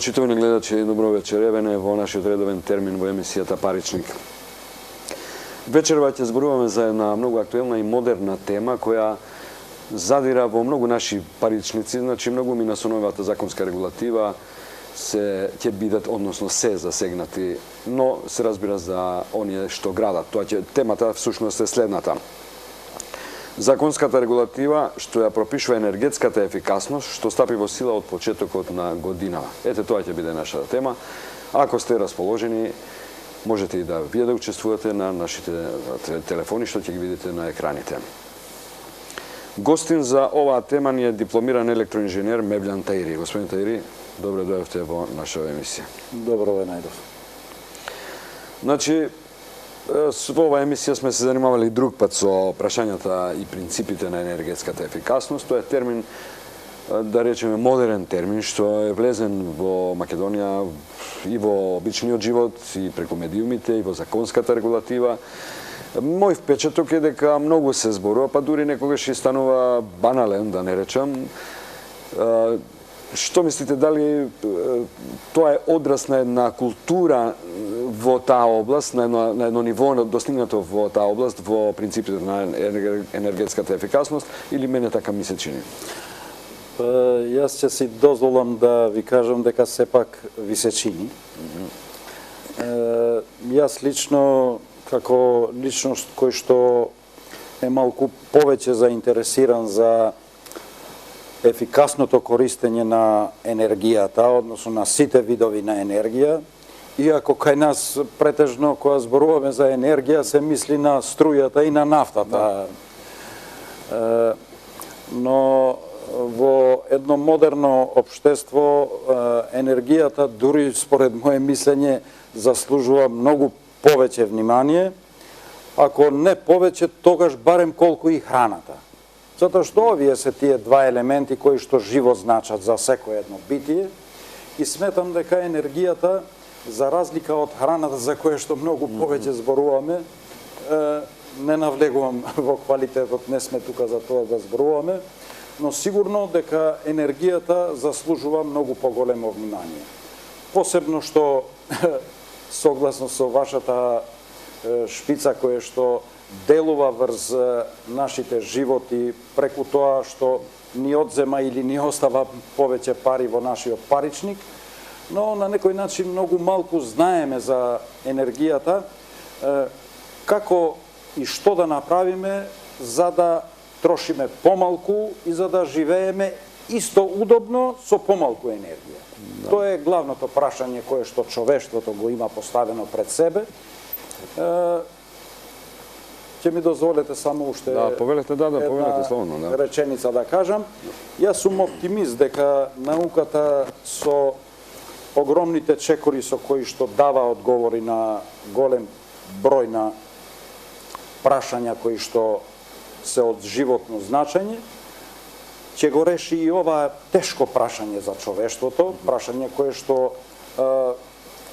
Почитувани гледачи, добро вечер. Еве во нашиот редовен термин во емисијата Паричник. Вечерва ќе зборуваме за една многу актуелна и модерна тема која задира во многу наши паричници, значи многу мина со новата законска регулатива ќе бидат, односно се засегнати, но се разбира за оние што градат. Темата всушност е следната. Законската регулатива што ја пропишува енергетската ефикасност, што стапи во сила од почетокот на годинава. Ете, тоа ќе биде нашата тема. Ако сте расположени, можете и да вие да учествувате на нашите телефони, што ќе ги видите на екраните. Гостин за оваа тема ни е дипломиран електроинженер Мевљан Таири. Господин Таири, добре дојавте во нашата емисија. Добро ве најдов. Значи, во оваа емисија сме се занимавали друг пат со прашањата и принципите на енергетската ефикасност. Тоа е термин, да речеме, модерен термин, што е влезен во Македонија и во обичниот живот, и преку медиумите, и во законската регулатива. Мој впечаток е дека многу се зборува, па дури некогаш и станува банален, да не речам. Што мислите, дали тоа е одраз на една култура во таа област, на едно ниво достигнато во таа област, во принципите на енергетската ефикасност, или мене така ми се чини? Јас ќе си дозволам да ви кажам дека сепак ви се чини. Јас лично, како личност кој што е малку повеќе заинтересиран за ефикасното користење на енергијата, односно на сите видови на енергија, иако кај нас претежно кога зборуваме за енергија се мисли на струјата и на нафтата. Но во едно модерно општество енергијата, дури според моje мислење, заслужува многу повеќе внимание, ако не повеќе, тогаш барем колку и храната. Затоа што овие се тие два елементи кои што живо значат за секој едно битие, и сметам дека енергијата, за разлика од храната за која што многу повеќе зборуваме, не навлегувам во квалитетот, не сме тука за тоа да зборуваме, но сигурно дека енергијата заслужува многу поголемо внимание. Посебно што, согласно со вашата шпица која што делува врз нашите животи преку тоа што ни одзема или ни остава повеќе пари во нашиот паричник, но на некој начин многу малку знаеме за енергијата, како и што да направиме за да трошиме помалку и за да живееме исто удобно со помалку енергија. Тоа е главното прашање кое што човештвото го има поставено пред себе. Ќе ми дозволете само уште повелете слободно, реченица да кажам. Јас сум оптимист дека науката со огромните чекори со кои што дава одговори на голем број на прашања кои што се од животно значење, ќе го реши и ова тешко прашање за човештвото, прашање кое што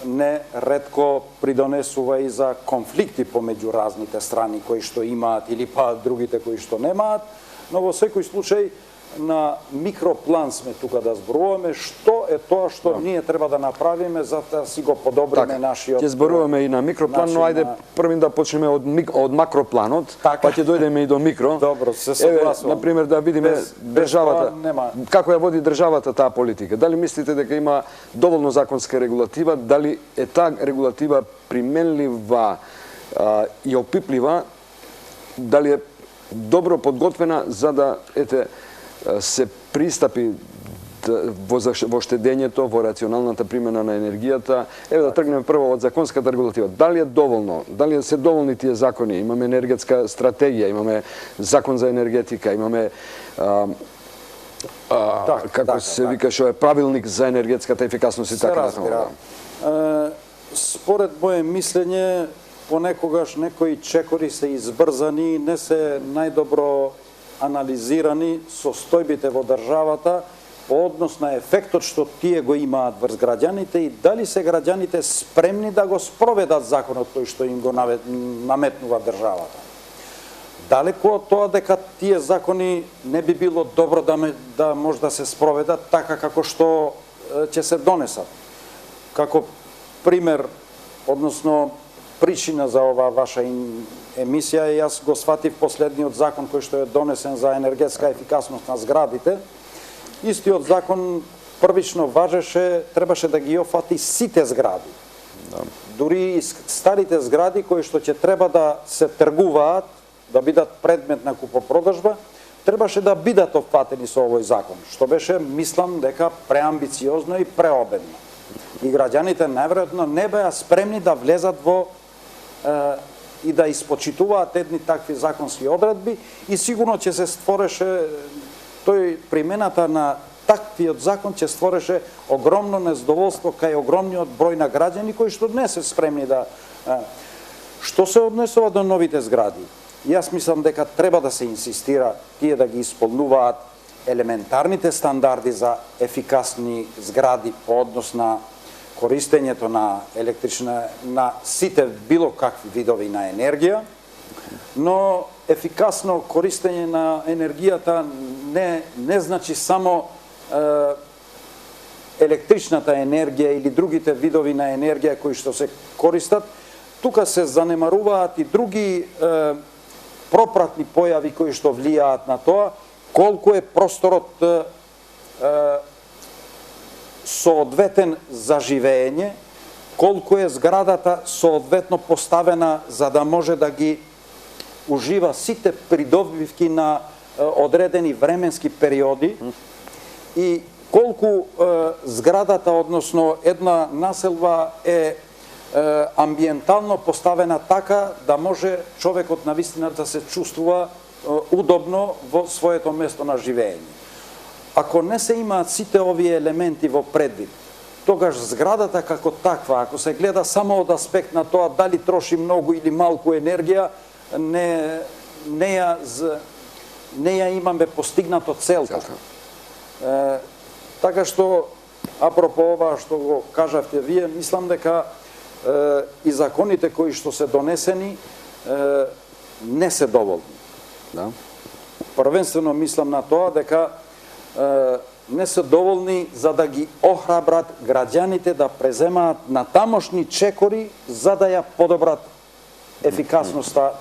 не ретко придонесува и за конфликти помеѓу разните страни кои што имаат или па другите кои што немаат, но во секој случај на микроплан сме тука да зборуваме што е тоа што ние треба да направиме за да си го подобриме нашиот. Ќе зборуваме и на микроплан, но ајде првин да почнеме од макропланот, па ќе дојдеме и до микро. Добро, се согласувам. На пример да видиме државата како ја води државата таа политика. Дали мислите дека има доволно законска регулатива, дали е таа регулатива применлива и опиплива, дали е добро подготвена за да се пристапи во штедењето, во рационалната примена на енергијата. Еве да тргнеме прво од законската регулатива. Дали е доволно? Дали се доволни тие закони? Имаме енергетска стратегија, имаме закон за енергетика, имаме како се вика што е правилник за енергетската ефикасност и така натаму. Според моје мислење, понекогаш некои чекори се избрзани, не се најдобро анализирани состојбите во државата по однос на ефектот што тие го имаат врз граѓаните и дали се граѓаните спремни да го спроведат законот тој што им го наметнува државата. Далеку од тоа дека тие закони не би било добро да може да се спроведат така како што ќе се донесат. како пример, односно причина за оваа ваша емисија, јас го сватив последниот закон кој што е донесен за енергетска ефикасност на зградите. Истиот закон првично важеше, требаше да ги офати сите згради. Дури и старите згради кои што ќе треба да се тргуваат, да бидат предмет на купопродажба, требаше да бидат опфатени со овој закон, што беше, мислам, дека преамбициозно и преобедно. И граѓаните најверојатно не беа спремни да влезат во и да испочитуваат едни такви законски одредби и сигурно ќе се створеше примената на таквиот закон ќе створеше огромно незадоволство кај огромниот број на граѓани кои што днес се спремни да што се однесува до новите згради. Јас мислам дека треба да се инсистира тие да ги исполнуваат елементарните стандарди за ефикасни згради по однос на користењето на електрична, на сите било какви видови на енергија, но ефикасно користење на енергијата не значи само електричната енергија или другите видови на енергија кои што се користат. Тука се занемаруваат и други пропратни појави кои што влијаат на тоа, колку е просторот соодветен за живење, колку е зградата соодветно поставена за да може да ги ужива сите придобивки на одредени временски периоди и колку зградата, односно една населба е амбиентално поставена така да може човекот навистина да се чувствува удобно во своето место на живење. Ако не се имаат сите овие елементи во предвид, тогаш зградата како таква, ако се гледа само од аспект на тоа дали троши многу или малку енергија, не ја имаме постигнато целта. Така што, апропо ова што го кажавте вие, мислам дека и законите кои што се донесени не се доволни. Да. Првенствено мислам на тоа дека не се доволни за да ги охрабрат граѓаните да преземаат на тамошни чекори за да ја подобрат ефикасноста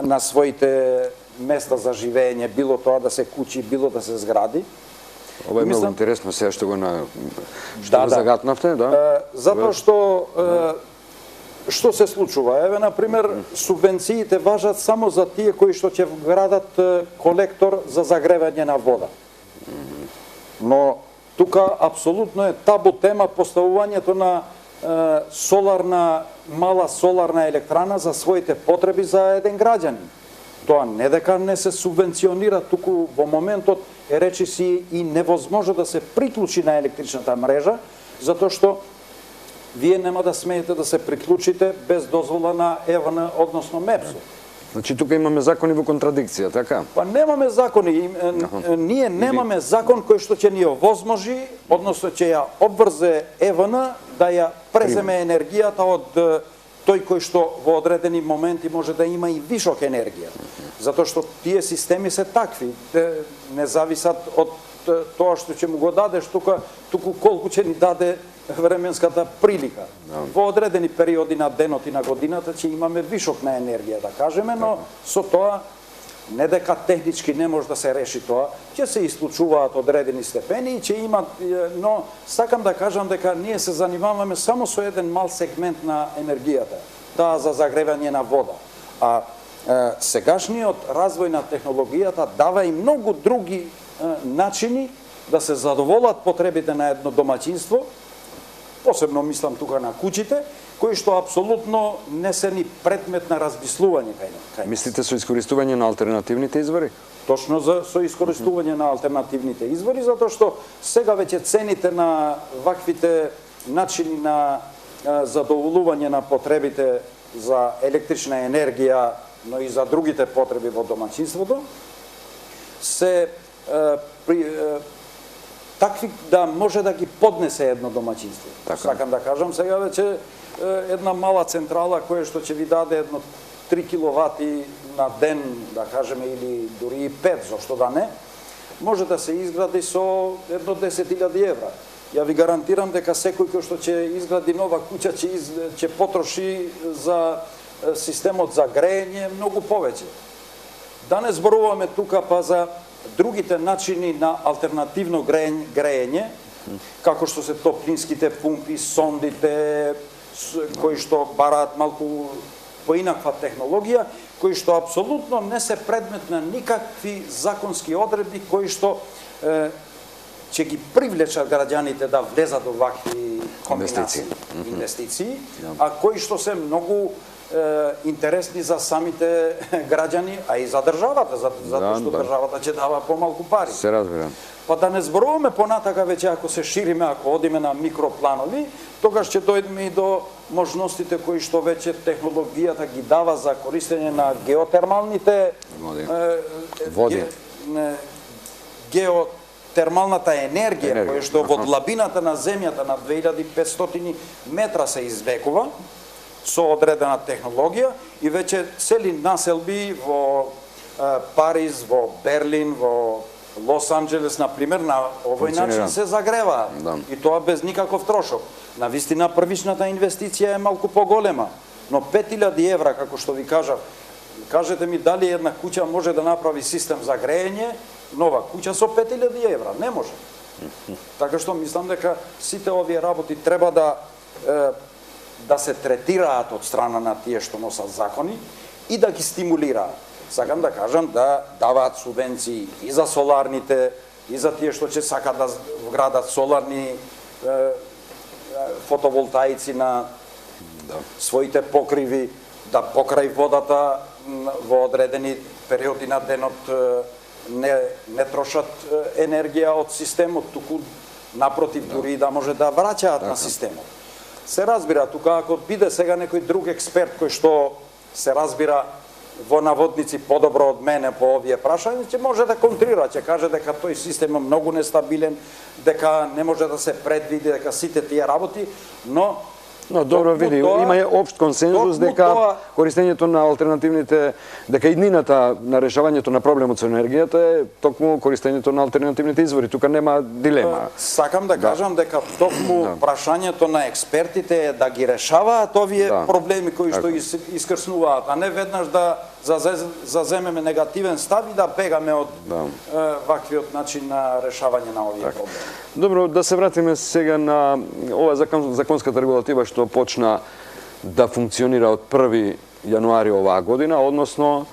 на своите места за живење, било тоа да се куќи, било да се згради. Ова е многу интересно сега што го загатнавте, да? Затоа што се случува? Еве, например, субвенциите важат само за тие кои што ќе вградат колектор за загревање на вода. Но тука апсолутно е табу тема поставувањето на мала соларна електрана за своите потреби за еден граѓанин. Тоа не дека не се субвенционира, туку во моментот е речиси и невозможно да се приклучи на електричната мрежа, затоа што вие нема да смеете да се приклучите без дозвола на ЕВН, односно МЕПСО. Значи тука имаме закони во контрадикција, така? Па немаме закони, ние немаме закон кој што ќе ни овозможи, односно ќе ја обврзе ЕВН да ја преземе енергијата од тој кој што во одредени моменти може да има и вишок енергија. Затоа што тие системи се такви, не зависат од тоа што ќе му го дадеш, туку колку ќе ни даде временската прилика. Во одредени периоди на денот и на годината ќе имаме вишок на енергија, да кажеме, но со тоа не дека технички не може да се реши тоа, ќе се исклучуваат одредени степени и ќе имат, но сакам да кажам дека ние се занимаваме само со еден мал сегмент на енергијата, таа за загревање на вода. А сегашниот развој на технологијата дава и многу други начини да се задоволат потребите на едно домаќинство, посебно мислам тука на куќите, кои што апсолутно не се ни предмет на размислување кај. Мислите со искористување на алтернативните извори? Точно со искористување на алтернативните извори, затоа што сега веќе цените на ваквите начини на задоволување на потребите за електрична енергија, но и за другите потреби во домаќинството, се такви да може да ги поднесе едно домаќинство. Сакам да кажам, сега веќе една мала централа која што ќе ви даде едно 3 киловати на ден, да кажеме, или дури и 5, зашто да не, може да се изгради со едно 10.000 евра. ја ви гарантирам дека секој кој што ќе изгради нова куќа ќе потроши за системот за грејење многу повеќе. Да не зборуваме тука па за другите начини на алтернативно грејење, како што се топлинските пумпи, сондите, кои што бараат малку поинаква технологија, кои што апсолутно не се предмет на никакви законски одредби кои што ќе ги привлечат граѓаните да влезат во вакви комбинации, инвестиции, а кои што се многу интересни за самите граѓани, а и за државата, затоа што државата ќе дава помалку пари. Се разбирам. Па да не зборуваме понатака веќе ако се шириме, ако одиме на микропланови, тогаш ќе дојдеме и до можностите кои што веќе технологијата ги дава за користење на геотермалните води. Геотермалната енергија, која што во длабината на земјата на 2500 метра се извекува со одредена технологија и веќе цели населби во Париз, во Берлин, во Лос Анџелес, например, на овој начин се загреваат. И тоа без никаков трошок. Навистина, првичната инвестиција е малку поголема, но 5000 евра, како што ви кажав, кажете ми дали една куќа може да направи систем за грејење, нова куќа со 5000 евра? Не може. Така што мислам дека сите овие работи треба да се третираат од страна на тие што носат закони и да ги стимулираат. Сакам да кажам да даваат субвенции и за соларните, и за тие што ќе сакат да вградат соларни фотоволтаици на своите покриви, да покрај водата во одредени периоди на денот не трошат енергија од системот, туку напротив дури да може да враќаат на системот. Се разбира, тука ако биде сега некој друг експерт кој што се разбира во наводници подобро од мене по овие прашања, ќе може да контрира, ќе каже дека тој систем е многу нестабилен, дека не може да се предвиди, дека сите тие работи, но добро види, има општ консензус дека користењето на алтернативните, дека иднината на решавањето на проблемот со енергијата е токму користењето на алтернативните извори. Тука нема дилема. Сакам да кажам дека токму прашањето на експертите е да ги решаваат овие проблеми кои што искрснуваат, а не веднаш да заземеме негативен став и да бегаме од ваквиот начин на решавање на овие проблеми. Добро, да се вратиме сега на ова законската регулатива што почна да функционира од 1 јануари оваа година, односно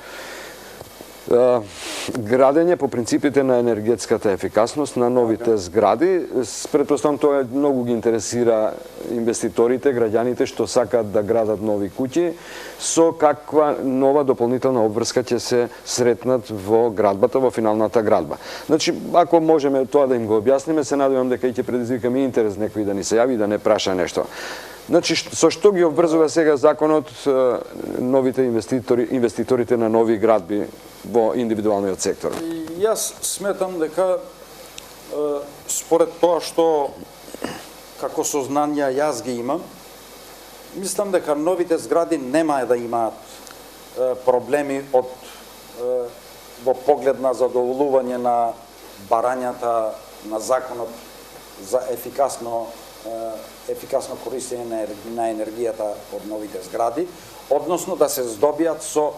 градење по принципите на енергетската ефикасност на новите згради. Претпоставам тоа многу ги интересира инвеститорите, граѓаните што сакаат да градат нови куќи, со каква нова дополнителна обврска ќе се сретнат во градбата, во финалната градба. Значи, ако можеме тоа да им го објасниме, се надевам дека и ќе предизвикаме интерес некој да ни се јави и да не праша нешто. Значи, со што ги обврзува сега законот новите инвеститорите на нови градби во индивидуалниот сектор? Јас сметам дека според тоа што како сознанија јас ги имам, мислам дека новите згради нема да имаат проблеми во поглед на задоволување на барањата на законот за ефикасно користење на енергијата од новите згради, односно да се здобијат со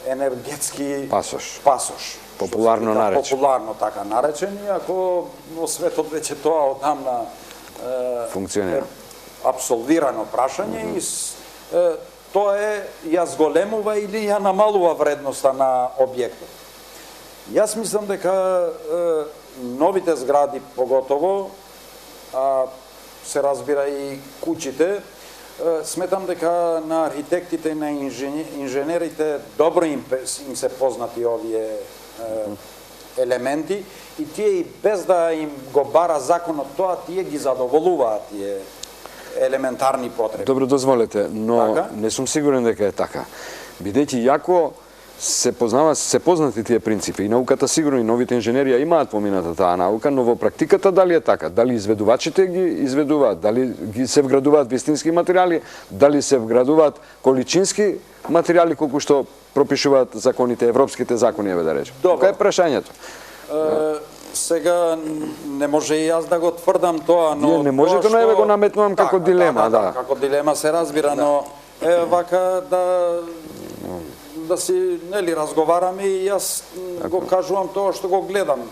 енергетски пасош. Популарно наречен. Популарно така наречен, иако во светот веќе тоа одамна функционира. Апсолвирано прашање и тоа ја зголемува или ја намалува вредноста на објектот. Јас мислам дека новите згради поготово, се разбира и куќите, сметам дека на архитектите и на инженерите добро им се познати овие елементи и тие и без да им го бара законот тоа, тие ги задоволуваат тие елементарни потреби. Добро, дозволете, но не сум сигурен дека е така. Бидејќи јако се познати тие принципи и науката сигурно и новите инженери имаат помината таа наука, но во практиката дали е така? Дали изведувачите ги изведуваат? Дали ги се вградуваат вистински материјали? Дали се вградуваат количински материјали колку што пропишуваат законите, европските закони, да речем? Кој е прашањето? Сега не може и јас да го тврдам тоа, но Вие не можете, но еве го наметнувам како дилема, да. Како дилема се разбира, но вака да си нели разговараме и јас го кажувам тоа што го гледам.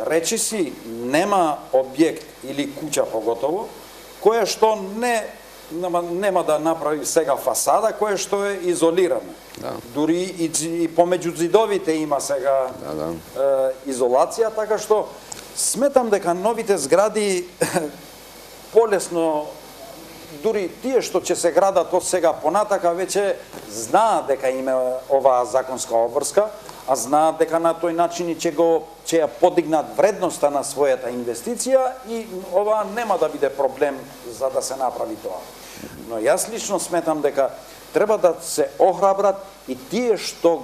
Речи си, нема објект или куќа поготово која што нема да направи сега фасада, која што е изолирана. Да. Дури и помеѓу зидовите има сега изолација, така што сметам дека новите згради полесно, дури тие што ќе се градат од сега понатака, веќе знаат дека има оваа законска обврска, а знаат дека на тој начин ќе ја подигнат вредноста на својата инвестиција и ова нема да биде проблем за да се направи тоа. Но јас лично сметам дека треба да се охрабрат и тие што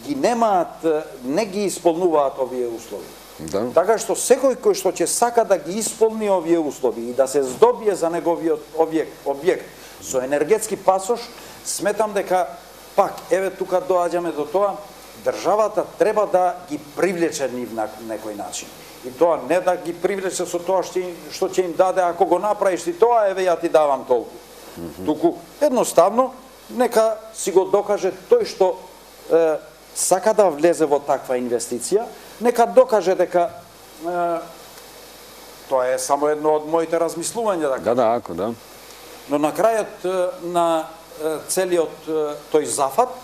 ги немаат, не ги исполнуваат овие услови. Да. Така што секој кој што ќе сака да ги исполни овие услови и да се здобие за неговиот објект со енергетски пасош, сметам дека пак, еве тука доаѓаме до тоа, државата треба да ги привлече нив на некој начин. И тоа не да ги привлече со тоа што ќе им даде, ако го направиш ти тоа, еве ја ти давам толку. Туку едноставно нека си го докаже тој што сака да влезе во таква инвестиција, нека докаже дека тоа е само едно од моите размислувања, да кажам. Да, ако, да. Но на крајот на целиот тој зафат,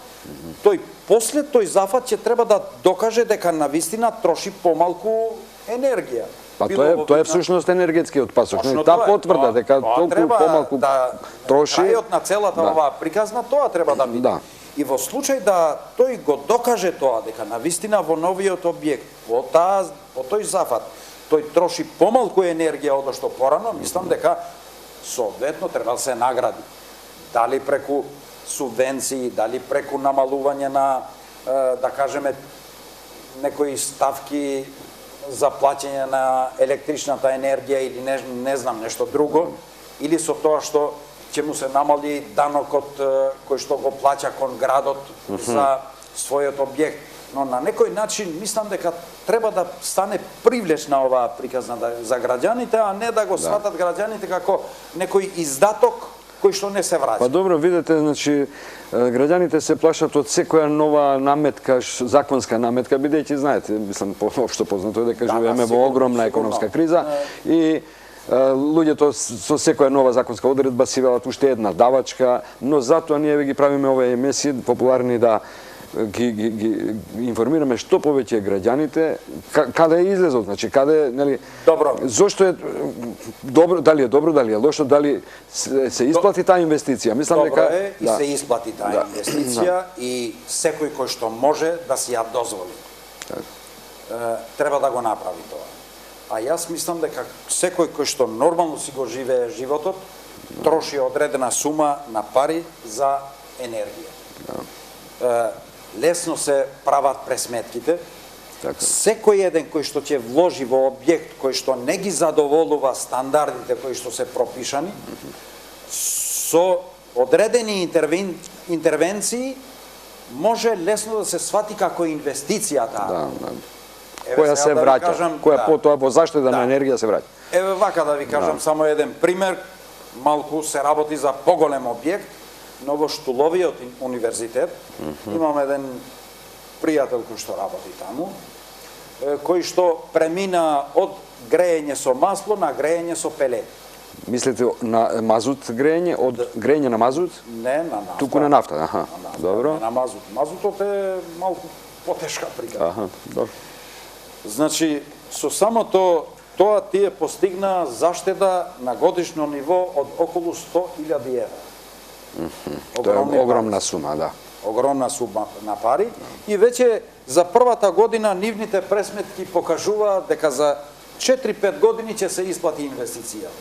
тој после тој зафат ќе треба да докаже дека навистина троши помалку енергија. Па тоа е всушност енергетскиот пасош. Таа потврда дека толку помалку троши. Крајот на целата оваа приказна тоа треба да биде. Да. И во случај да тој го докаже тоа дека навистина во новиот објект, во тој зафат, тој троши помалку енергија од што порано, мислам дека соодветно треба да се награди. Дали преку субвенции, дали преку намалување на, да кажеме, некои ставки за плаќање на електричната енергија или не знам нешто друго, или со тоа што ќе му се намали данокот кој што го плаќа кон градот за својот објект. Но на некој начин мислам дека треба да стане привлечна оваа приказна за граѓаните, а не да го сватат граѓаните како некој издаток кој што не се враќа. Па добро, видете, значи граѓаните се плашат од секоја нова наметка, законска наметка, бидејќи знаете, мислам општо познато е дека живееме во огромна економска криза и луѓето со секоја нова законска одредба си велат уште една давачка, но затоа ние ги правиме овие емисии популарни да ги информираме што повеќе граѓаните каде е излезот, значи каде, нели, добро. Зошто е добро, дали е добро, дали е лошо, дали се исплати таа инвестиција. Мислам дека добро е и се исплати таа инвестиција и секој кој што може да си ја дозволи. Треба да го направи тоа. А јас мислам дека секој кој што нормално си го живее животот, троши одредена сума на пари за енергија. Лесно се прават пресметките. Секој еден кој што ќе вложи во објект кој што не ги задоволува стандардите кои што се пропишани, со одредени интервенции може лесно да се свати како инвестиција таа. Која се враќа, која потоа во заштита на енергија се враќа. Еве вака да ви кажам само еден пример, малку се работи за поголем објект, но во Штуловиот универзитет имам еден пријател кој што работи таму, кој што премина од грејење со масло на грејење со пелет. Мислите на мазут грејење, од грејење на мазут? Не, на нафта. Туку на нафта, аха. Добро. Не на мазут. Мазутот е малку потешка приказна. Аха, добро. Значи, со само тоа тие постигна заштеда на годишно ниво од околу 100.000 евра. Тоа е огромна сума, да. Огромна сума на пари и веќе за првата година нивните пресметки покажуваат дека за 4-5 години ќе се исплати инвестицијата.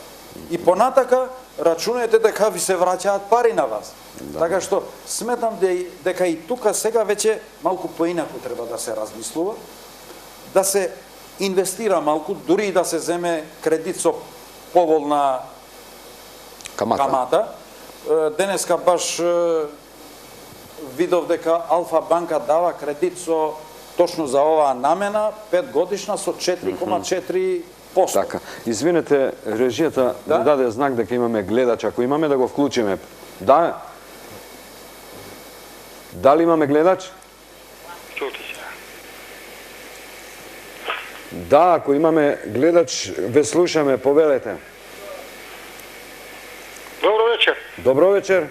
И понатака рачунајте дека ви се враќаат пари на вас. Така што сметам дека и тука сега веќе малку поинаку треба да се размислува, да се инвестира малку, дури и да се земе кредит со поволна камата. Денеска баш видов дека Алфа банка дава кредит со точно за оваа намена 5 годишна со 4,4%. Така. Извинете, режијата Да? да даде знак дека имаме гледач. Ако имаме да го вклучиме. Да? Дали имаме гледач? Чути се. Да, ако имаме гледач, ве слушаме, повелете. Добро вечер. Добро вечер.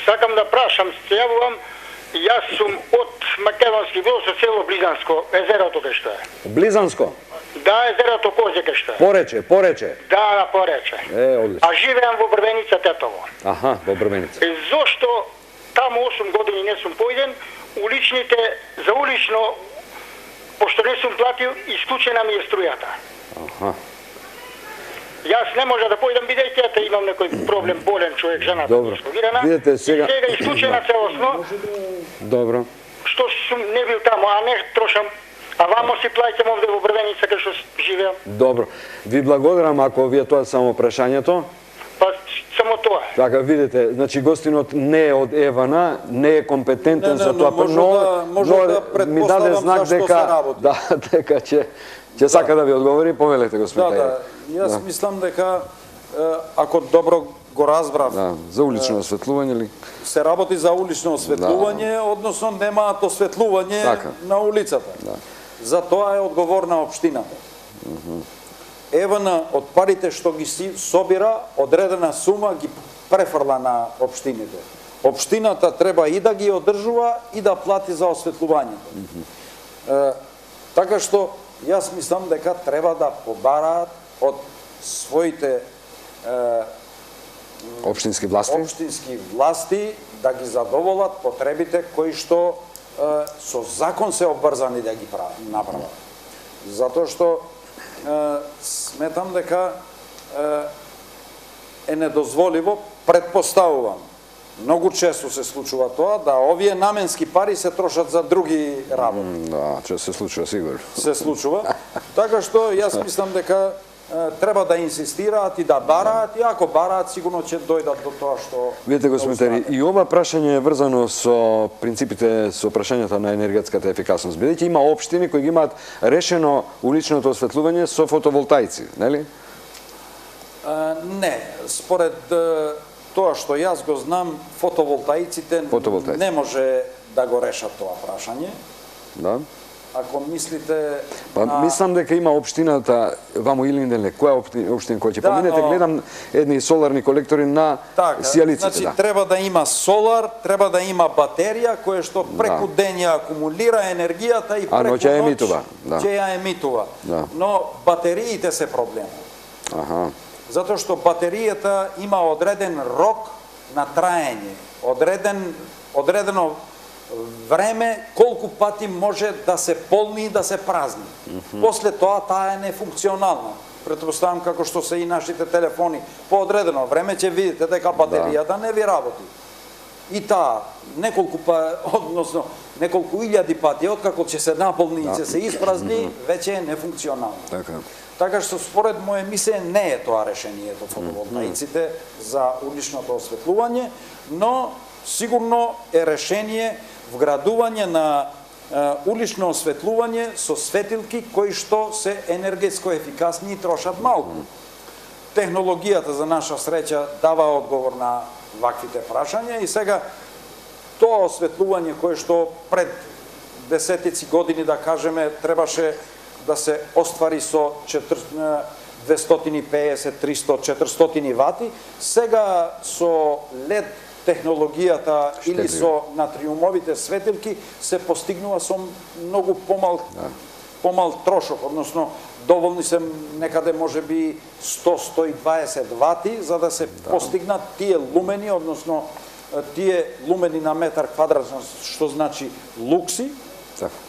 Сакам да прашам, се јавувам, јас сум од Македонски Брод со село Близанско, езерото кај што е. Близанско. Да, езерото Козе кај што е. Порече. Да, порече. Одлично. А живеам во Брвеница Тетово. Аха, во Брвеница. Зошто таму 8 години не сум поиден, уличните, за улично, пошто не сум платил, исклучена ми е струјата. Аха. Јас не може да поидам бидејќи ете имам некој проблем, болен човек, жената Добро. дислогирана. Видете, сега- Сега исклучена целосно, Добро. што сум не бил таму, а не трошам, а вамо си плаќам овде во Брвеница кај што живеам. Добро. Ви благодарам ако ви е тоа само прашањето. Па само тоа. Така, видите, значи гостинот не е од Евана, не е компетентен за тоа, може да ми даде предпоставам знак зашто се дека работи. да, дека ќе сака да ви одговори, повелете господин Да, јас мислам дека ако добро го разбрав, Да, за улично осветлување ли? се работи за улично осветлување, односно немаат осветлување Така. на улицата. За тоа е одговорна општината. Евана од парите што ги собира, одредена сума ги префрла на општините. Општината треба и да ги одржува и да плати за осветлувањето. Така што јас мислам дека треба да побараат од своите Општински власти? општински власти да ги задоволат потребите кои што со закон се обврзани да ги направат. Затоа што сметам дека е недозволиво, предпоставувам, многу често се случува тоа, да овие наменски пари се трошат за други работи. Да, че се случува сигурно. Се случува. Така што јас мислам дека треба да инсистираат и да бараат, и ако бараат, сигурно ќе дојдат до тоа што... Видите, господин Тери, и ова прашање е врзано со принципите, со прашањата на енергетската ефикасност. Бидејќи има општини кои ги имаат решено уличното осветлување со фотоволтаици, нели? Не, според тоа што јас го знам, фотоволтаиците не може да го решат тоа прашање. Да. Ако мислите... Па мислам дека има општината ваму Илинден, која општина која ќе поминете, гледам едни соларни колектори на сијалиците. Значи треба да има солар, треба да има батерија која што преку ден ја акумулира енергијата и преку ноќ ќе ја емитува. Но батериите се проблем. Аха. Затоа што батеријата има одреден рок на траење, одредено време колку пати може да се полни и да се празни. После тоа таа е нефункционална. Претпоставам како што се и нашите телефони. По одредено време ќе видите дека батеријата не ви работи. И таа неколку илјади пати откако ќе се наполни и ќе се испразни, веќе е нефункционална. Така што според моје мислење не е тоа решението фотоволтаиците за уличното осветлување, но сигурно е решение вградување на улично осветлување со светилки кои што се енергетско ефикасни и трошат малку. Технологијата за наша среќа дава одговор на ваквите прашања и сега тоа осветлување кое што пред десетици години, да кажеме, требаше да се оствари со 250, 300, 400 вати, сега со LED технологијата или со натриумовите светилки се постигнува со многу помал трошок, односно доволни се некаде можеби 100-120 вати за да се постигнат тие лумени, односно тие лумени на метар квадратен, што значи лукси,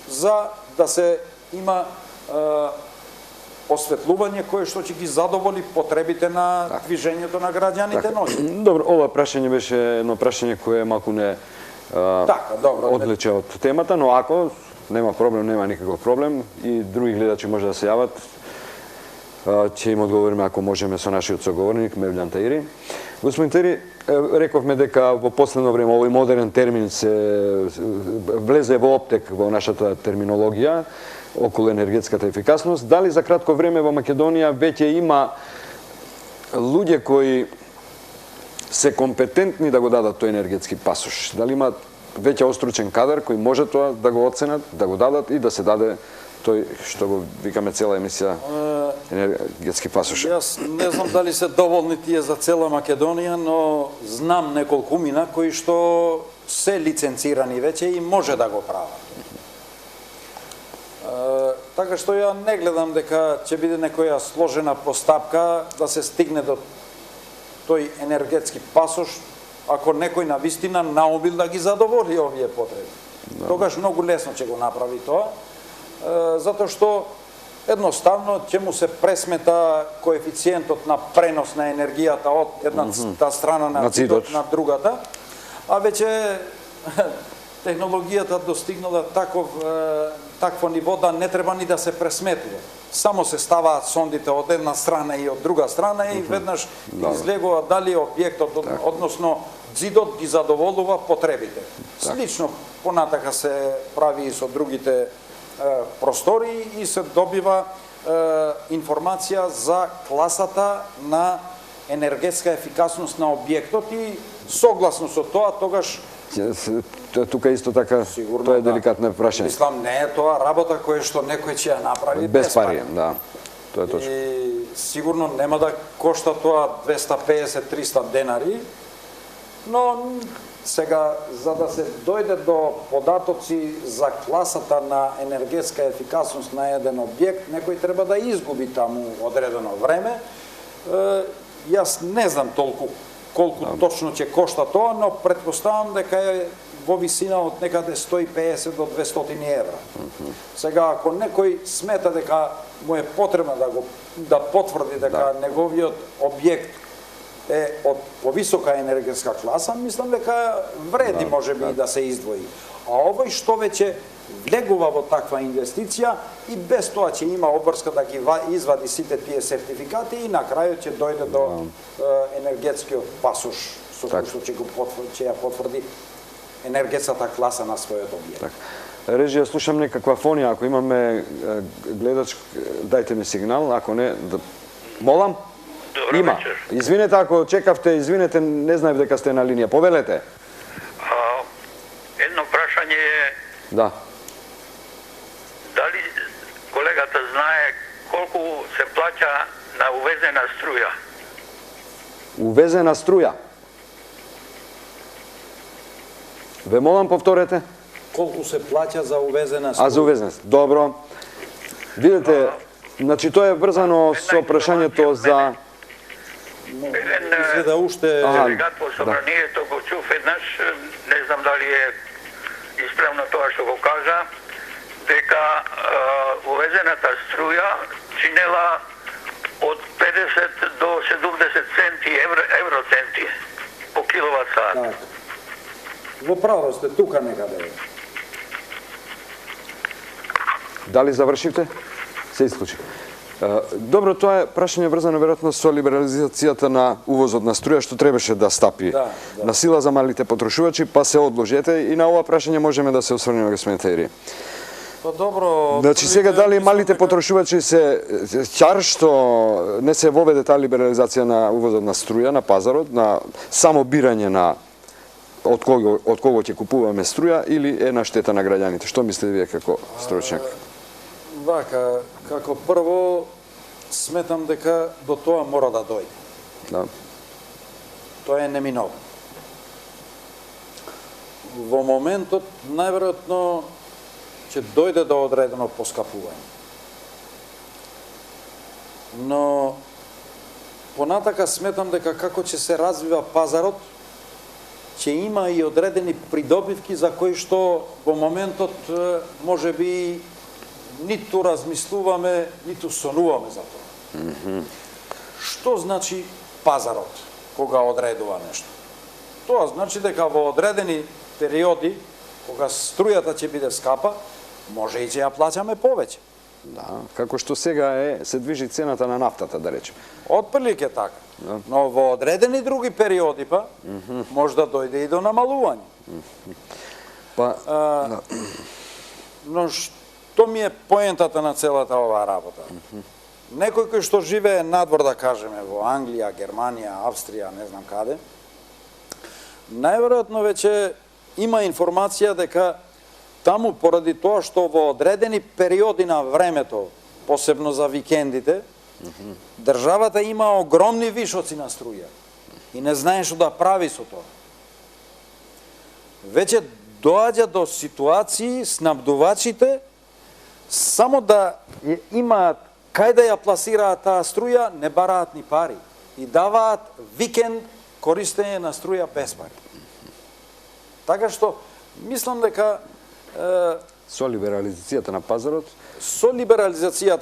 за да се има осветлување кое што ќе ги задоволи потребите на движењето на граѓаните ноќе. Добро, ова прашање беше едно прашање кое малку не одлича од темата, но ако нема проблем, нема никаков проблем и други гледачи може да се јават. Ќе им одговориме ако можеме со нашиот соговорник Мевљан Таири. Господин Таири, рековме дека во последно време овој модерен термин се влезе во оптек во нашата терминологија околу енергетската ефикасност. Дали за кратко време во Македонија веќе има луѓе кои се компетентни да го дадат тој енергетски пасош? Дали има веќе остручен кадар кој може тоа да го оценат, да го дадат и да се даде тој што го викаме цела емисија енергетски пасош? Јас не знам дали се доволни тие за цела Македонија, но знам неколку мина кои што се лиценцирани веќе и може да го прават. Така што ја не гледам дека ќе биде некоја сложена постапка да се стигне до тој енергетски пасош, ако некој на вистина наумил да ги задоволи овие потреби. Тогаш многу лесно ќе го направи тоа, затоа што едноставно ќе му се пресмета коефициентот на пренос на енергијата од едната страна на цидот на другата, а веќе технологијата достигнала такво ниво да не треба ни да се пресметува. Само се ставаат сондите од една страна и од друга страна и веднаш излегува дали објектот, односно ѕидот ги задоволува потребите. Слично понатака се прави и со другите простори и се добива информација за класата на енергетска ефикасност на објектот и согласно со тоа тогаш тука исто така тоа е деликатно прашање. Мислам не е тоа работа која што некој ќе ја направи без пари, да. Тоа е точно. И сигурно нема да кошта тоа 250-300 денари, но сега, за да се дојде до податоци за класата на енергетска ефикасност на еден објект, некој треба да изгуби таму одредено време. Јас не знам толку колку точно ќе кошта тоа, но претпоставам дека е во висина од некаде 150 до 200 евра. Сега, ако некој смета дека му е потребно да потврди дека неговиот објект е од повисока енергетска класа, мислам дека вреди можеби да се издвои. А овој што веќе влегува во таква инвестиција и без тоа ќе има обврска да ги извади сите тие сертификати и на крајот ќе дојде до енергетскиот пасош со кој што ќе ја потврди енергетската класа на својот објект. Режија, слушам некаква фонија, ако имаме гледач, дајте ми сигнал, ако не, молам? Има. Извинете ако чекавте, извинете, не знаев дека сте на линија. Повелете. Едно прашање е Да. дали колегата знае колку се плаќа на увезена струја? Увезена струја. Ве молам повторете. Колку се плаќа за увезена струја? А за увезена. Добро. Видете, значи тоа е врзано со прашањето за Еден делегат во собранието го чув еднаш, не знам дали е исправно тоа што го кажа, дека увезената струја чинела од 50 до 70 центи, евроценти по киловат сат. Во право сте, тука некаде. Дали завршивте? Се исклучи. Добро, тоа е прашање врзано веројатно со либерализацијата на увозот на струја што требаше да стапи на сила за малите потрошувачи, па се одложете и на ова прашање можеме да се осврнеме, господин Таири. Па добро. Значи сега дали малите потрошувачи се ќар што не се воведе таа либерализација на увозот на струја на пазарот, на само бирање на од кого ќе купуваме струја или е на штета на граѓаните? Што мислите вие како стручњак? Вака, како прво, сметам дека до тоа мора да дојде. Да. Тоа е неминовно. Во моментот, најверојатно, ќе дојде до одредено поскапување. Но, понатака сметам дека како ќе се развива пазарот, ќе има и одредени придобивки за кои што во моментот може би ниту размислуваме, ниту сонуваме за тоа. Што значи пазарот кога одредува нешто? Тоа значи дека во одредени периоди, кога струјата ќе биде скапа, може и ќе ја плаќаме повеќе. Да, како што сега се движи цената на нафтата, да речем. Отприлike така. Но во одредени други периоди па може да дојде и до намалување. Па, Но што ми е поентата на целата оваа работа? Некој кој што живее надвор, да кажеме, во Англија, Германија, Австрија, не знам каде, најверојатно веќе има информација дека таму, поради тоа што во одредени периоди на времето, посебно за викендите, државата има огромни вишоци на струја и не знае што да прави со тоа. Веќе доаѓа до ситуации снабдувачите само да имаат кај да ја пласираат таа струја, не бараат ни пари и даваат викенд користење на струја без пари. Така што мислам дека со либерализацијата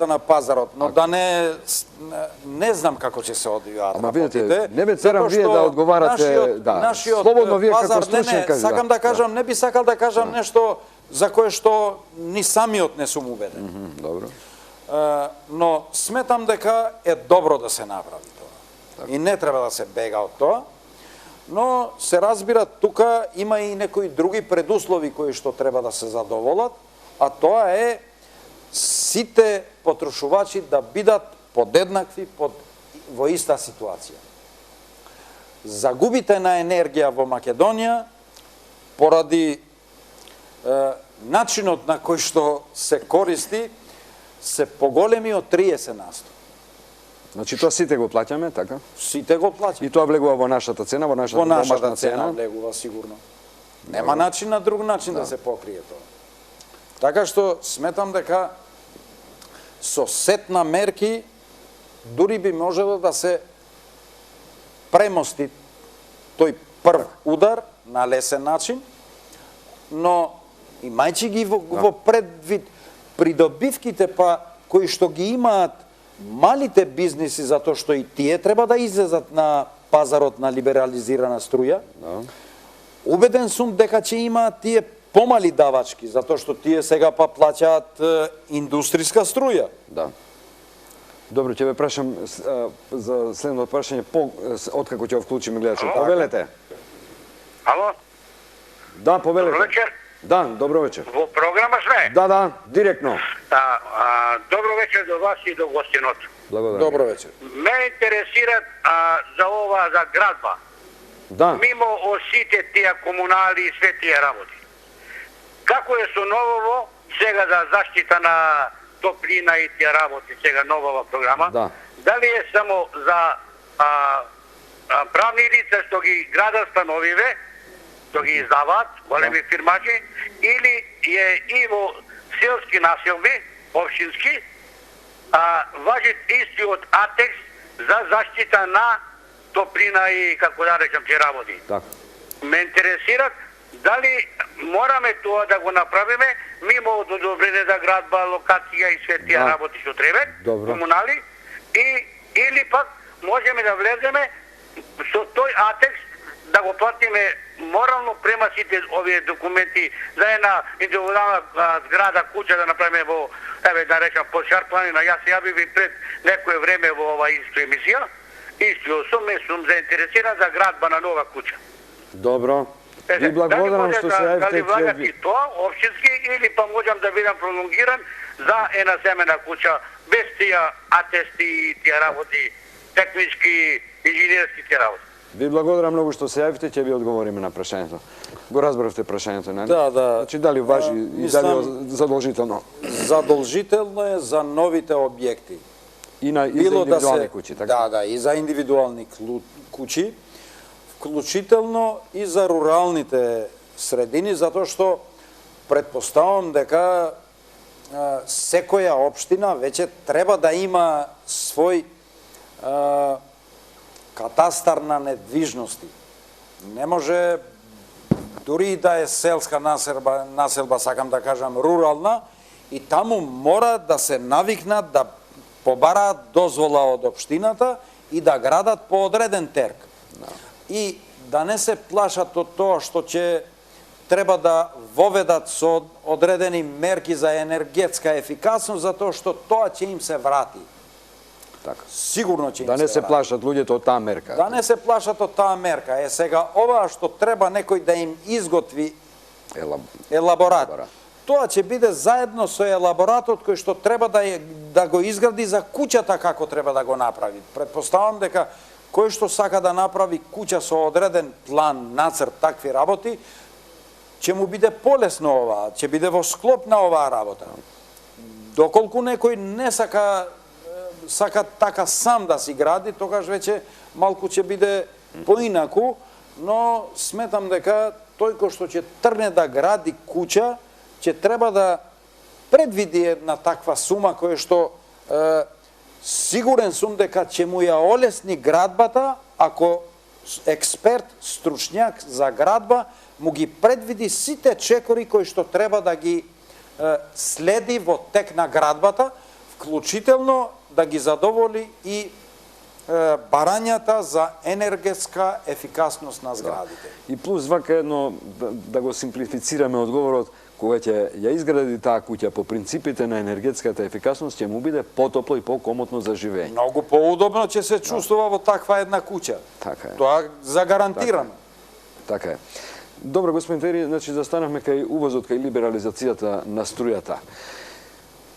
на пазарот, но да не знам како ќе се одвијаат ама видите, работите. не ме церам вие да одговарате, да, слободно вие како стручен кажете. Сакам да кажам, не би сакал да кажам нешто за кое што ни самиот не сум убеден. Добро. Но сметам дека е добро да се направи тоа. И не треба да се бега од тоа. Но се разбира, тука има и некои други предуслови кои што треба да се задоволат, а тоа е сите потрошувачи да бидат подеднакви во иста ситуација. Загубите на енергија во Македонија поради начинот на кој што се користи се поголеми од 30%. Значи тоа сите го плаќаме, така? Сите го плаќаме. И тоа влегува во нашата цена, во нашата домашна цена. Влегува сигурно. Нема начин на друг начин да се покрие тоа. Така што сметам дека со сет на мерки дури би можело да се премости тој прв удар на лесен начин, но имајќи ги во предвид придобивките па кои што ги имаат малите бизниси, затоа што и тие треба да излезат на пазарот на либерализирана струја. Убеден сум дека ќе имаат тие помали давачки, затоа што тие сега па плаќаат индустријска струја. Да. Добро, ќе ве прашам за следното прашање, откако ќе го вклучиме гледачот. Повелете. Ало? Да, повелете. Добро вечер. Да, добро вечер. Во програма сме? Да, директно. Добро вечер до вас и до гостинот. Благодарам. Добро вечер. Ме интересират за ова, за градба. Да. Мимо од сите тие комунали и све тие работи. Како е со новово, сега за заштита на топлина и тие работи, сега новава програма? Да. Дали е само за правни лица што ги градат становиве, што ги издаваат, големи фирмачи, или е и во селски населби, општински, важи истиот атекс за заштита на топлина и, како да речем, тие работи. Так. Ме интересират дали мораме тоа да го направиме мимо одобрене за градба, локација и све тие работи што требат, комунали, или пак можеме да влеземе со тој атекс да го платиме морално према сите овие документи за една индивидуална зграда, куќа да направиме во, да речам, по Шарпланина. Јас се јавив и пред некое време во ова исто емисија. Исто сум заинтересиран за градба на нова куќа. Добро. Ви благодарам што се јавите. Дали влагат и тоа, општински, или па можам да бидам пролонгиран за една земена куќа, без тие атести и тие работи, технички, инженерски тие работи. Ви благодарам многу што се јавите, ќе ви одговориме на прашањето. Го разбравте прашањето, нели? Да. Значи дали важи и дали е задолжително? Задолжително е за новите објекти. И за индивидуални куќи, така? Да, и за индивидуални куќи, вклучително и за руралните средини, затоа што претпоставам дека секоја општина веќе треба да има свој катастар на недвижности. Не може, дури да е селска населба, сакам да кажам, рурална, и таму мора да се навикнат да побараат дозвола од општината и да градат по одреден терк. И да не се плашат од тоа што ќе треба да воведат со одредени мерки за енергетска ефикасност, затоа што тоа ќе им се врати. Така. Сигурно ќе им Да не се врати. плашат луѓето од таа мерка. Да не се плашат од таа мерка. Сега, ова што треба некој да им изготви елаборат, тоа ќе биде заедно со елаборатот кој што треба да го изгради за куќата како треба да го направи. Предпоставам дека кој што сака да направи куќа со одреден план, нацрт, такви работи, ќе му биде полесно ова, ќе биде во склоп на оваа работа. Доколку некој не сака така сам да си гради, тогаш веќе малку ќе биде поинаку, но сметам дека тој кој што ќе тргне да гради куќа, ќе треба да предвиди една таква сума која што сигурен сум дека ќе му ја олесни градбата ако експерт, стручњак за градба му ги предвиди сите чекори кои што треба да ги следи во тек на градбата, вклучително да ги задоволи и барањата за енергетска ефикасност на зградите. И плюс вака едно, да го симплифицираме одговорот, кога ќе ја изгради таа куќа по принципите на енергетската ефикасност, ќе му биде потопло и покомотно за живење. Многу поудобно ќе се чувствува во таква една куќа. Така е. Тоа загарантирано. Така е. Добро, господин Тери, значи застанавме кај увозот, кај либерализацијата на струјата.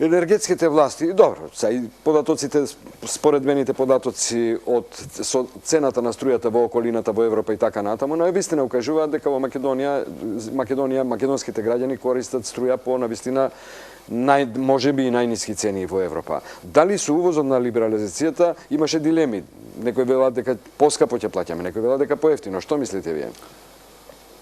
Енергетските власти, добро, и податоците, споредбените податоци од цената на струјата во околината во Европа и така натаму, но навистина укажуваат дека во Македонија македонските граѓани користат струја по навистина можеби и најниски цени во Европа. Дали со увозот на либерализацијата имаше дилеми? Некои велат дека поскапо ќе плаќаме, некои велат дека поевтино. Што мислите вие?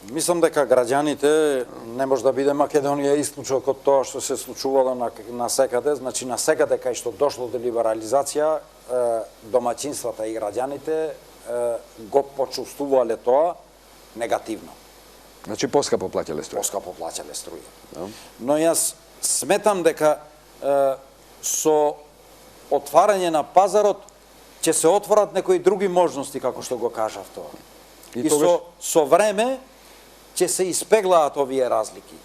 Мислам дека граѓаните не може да биде Македонија исклучок од тоа што се случувало на секаде, значи на секаде кај што дошло до либерализација, домаќинствата и граѓаните го почувствувале тоа негативно. Значи поскапо плаќале струја. Поскапо плаќале струја. Но јас сметам дека со отварање на пазарот ќе се отворат некои други можности, како што го кажав тоа. И со време ќе се испеглаат овие разлики.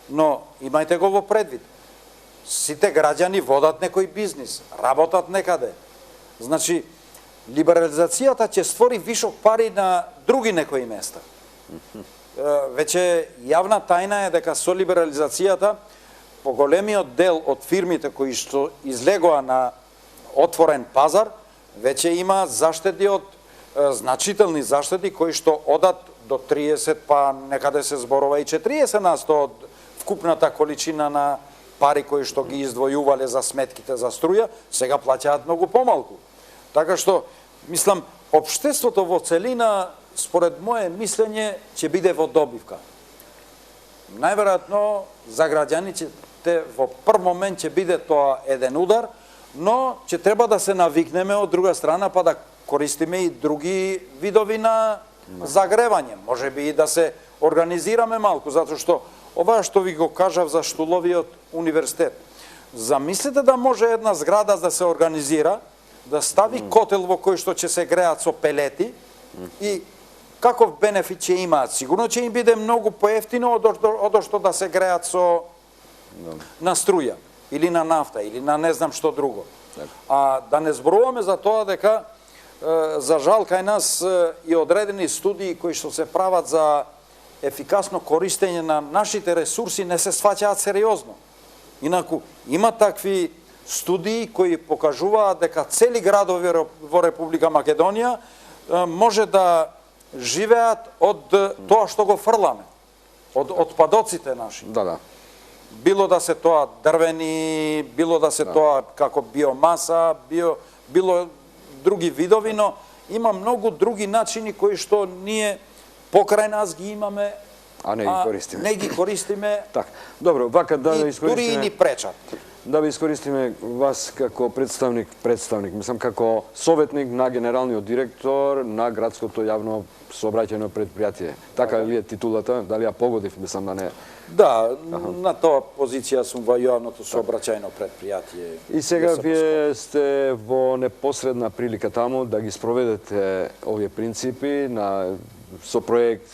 Но имајте го во предвид. Сите граѓани водат некој бизнис, работат некаде. Значи, либерализацијата ќе створи вишок пари на други некои места. Веќе јавна тајна е дека со либерализацијата поголемиот дел од фирмите кои што излегоа на отворен пазар, веќе има заштеди од значителни заштеди кои што одат до 30, па некаде се зборува и 40% од вкупната количина на пари кои што ги издвојувале за сметките за струја, сега плаќаат многу помалку. Така што, мислам, општеството во целина, според моје мислење, ќе биде во добивка. Најверојатно, за граѓаните во прв момент ќе биде тоа еден удар, но ќе треба да се навикнеме од друга страна, па да користиме и други видови на загревање. Може би и да се организираме малку, затоа што ова што ви го кажав за Штуловиот универзитет. Замислете да може една зграда да се организира, да стави котел во кој што ќе се греат со пелети и каков бенефит ќе имаат? Сигурно ќе им биде многу поевтино од што да се греат со на струја или на нафта или на не знам што друго. А да не зборуваме за тоа дека за жал кај нас и одредени студии кои што се прават за ефикасно користење на нашите ресурси не се сваќаат сериозно. Инаку има такви студии кои покажуваат дека цели градови во Република Македонија може да живеат од тоа што го фрламе, од отпадоците наши. Да. Било да се тоа дрвени, било да се тоа како биомаса, било други видови, но има многу други начини кои што ние покрај нас ги имаме, а не ги користиме. Не ги користиме. Так. Добро, вака да искористиме. Дури и ни пречат. Да ви искористиме вас како представник, мислам како советник на генералниот директор на градското јавно сообраќајно предпријатие. Така ли е титулата? Дали ја погодив, мислам да не. Да, на тоа позиција сум во јавното сообраќајно предпријатие. И сега вие сте во непосредна прилика таму да ги спроведете овие принципи со проект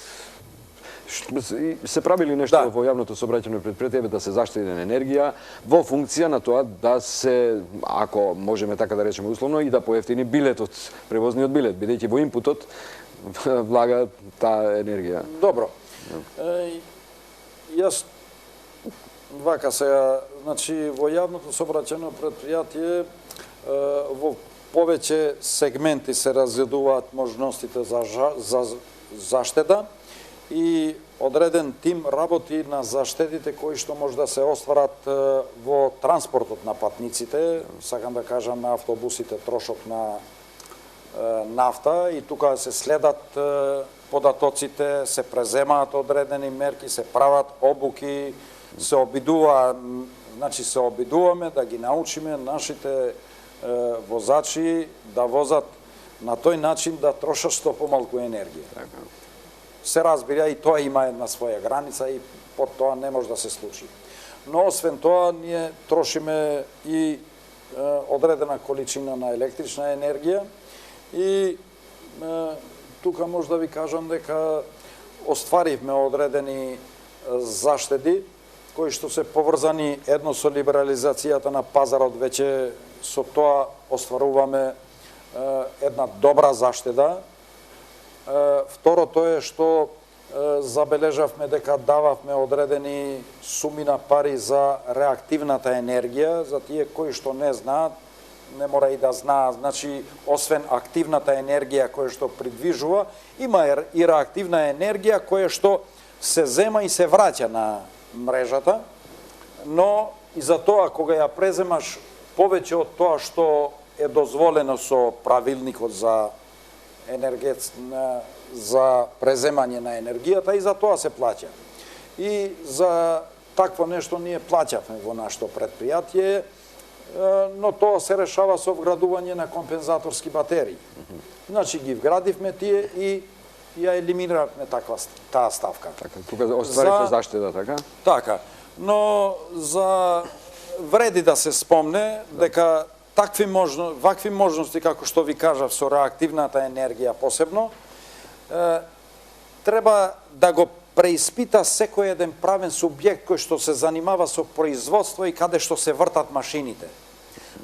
се правили нешто Да. во јавното сообраќајно предпријатие да се заштеди енергија во функција на тоа да се, ако можеме така да речеме условно, и да поевтини билетот, превозниот билет, бидејќи во импутот влага таа енергија. Добро. Јас вака сега, значи во јавното сообраќајно предпријатие во повеќе сегменти се разгледуваат можностите за заштеда и одреден тим работи на заштедите кои што може да се остварат во транспортот на патниците, сакам да кажам на автобусите, трошок на нафта, и тука се следат податоците, се преземаат одредени мерки, се прават обуки, се обидуваме да ги научиме нашите возачи да возат на тој начин да трошат што помалку енергија. Се разбира, и тоа има една своја граница и под тоа не може да се случи. Но освен тоа, ние трошиме и одредена количина на електрична енергија и тука може да ви кажам дека остваривме одредени заштеди кои што се поврзани едно со либерализацијата на пазарот, веќе со тоа остваруваме една добра заштеда. Второто е што забележавме дека дававме одредени суми на пари за реактивната енергија, за тие кои што не знаат, не мора и да знаат, значи освен активната енергија која што придвижува, има и реактивна енергија која што се зема и се враќа на мрежата, но и за тоа кога ја преземаш повеќе од тоа што е дозволено со правилникот за за преземање на енергијата, и за тоа се плаќа. И за такво нешто ние плаќавме во нашето предпријатие, но тоа се решава со вградување на компензаторски батерии. Значи ги вградивме тие и ја елиминиравме таа ставка. Така, тука остварите заштеда, така? Така, но вреди да се спомне дека вакви можности, како што ви кажав, со реактивната енергија посебно, треба да го преиспита секој еден правен субјект кој што се занимава со производство и каде што се вртат машините.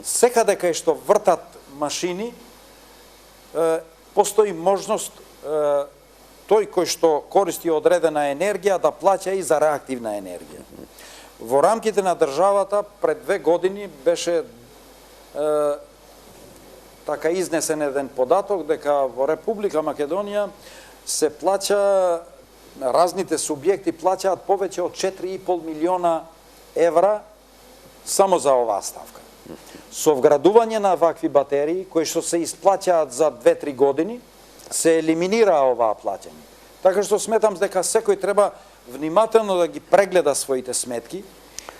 Секаде кај што вртат машини, постои можност тој кој што користи одредена енергија да плаќа и за реактивна енергија. Во рамките на државата пред 2 години беше така изнесен еден податок дека во Република Македонија се плаќа, разните субјекти плаќаат повеќе од 4,5 милиона евра само за оваа ставка. Со вградување на вакви батерии, кои што се исплаќаат за 2-3 години, се елиминира оваа плаќање. Така што сметам дека секој треба внимателно да ги прегледа своите сметки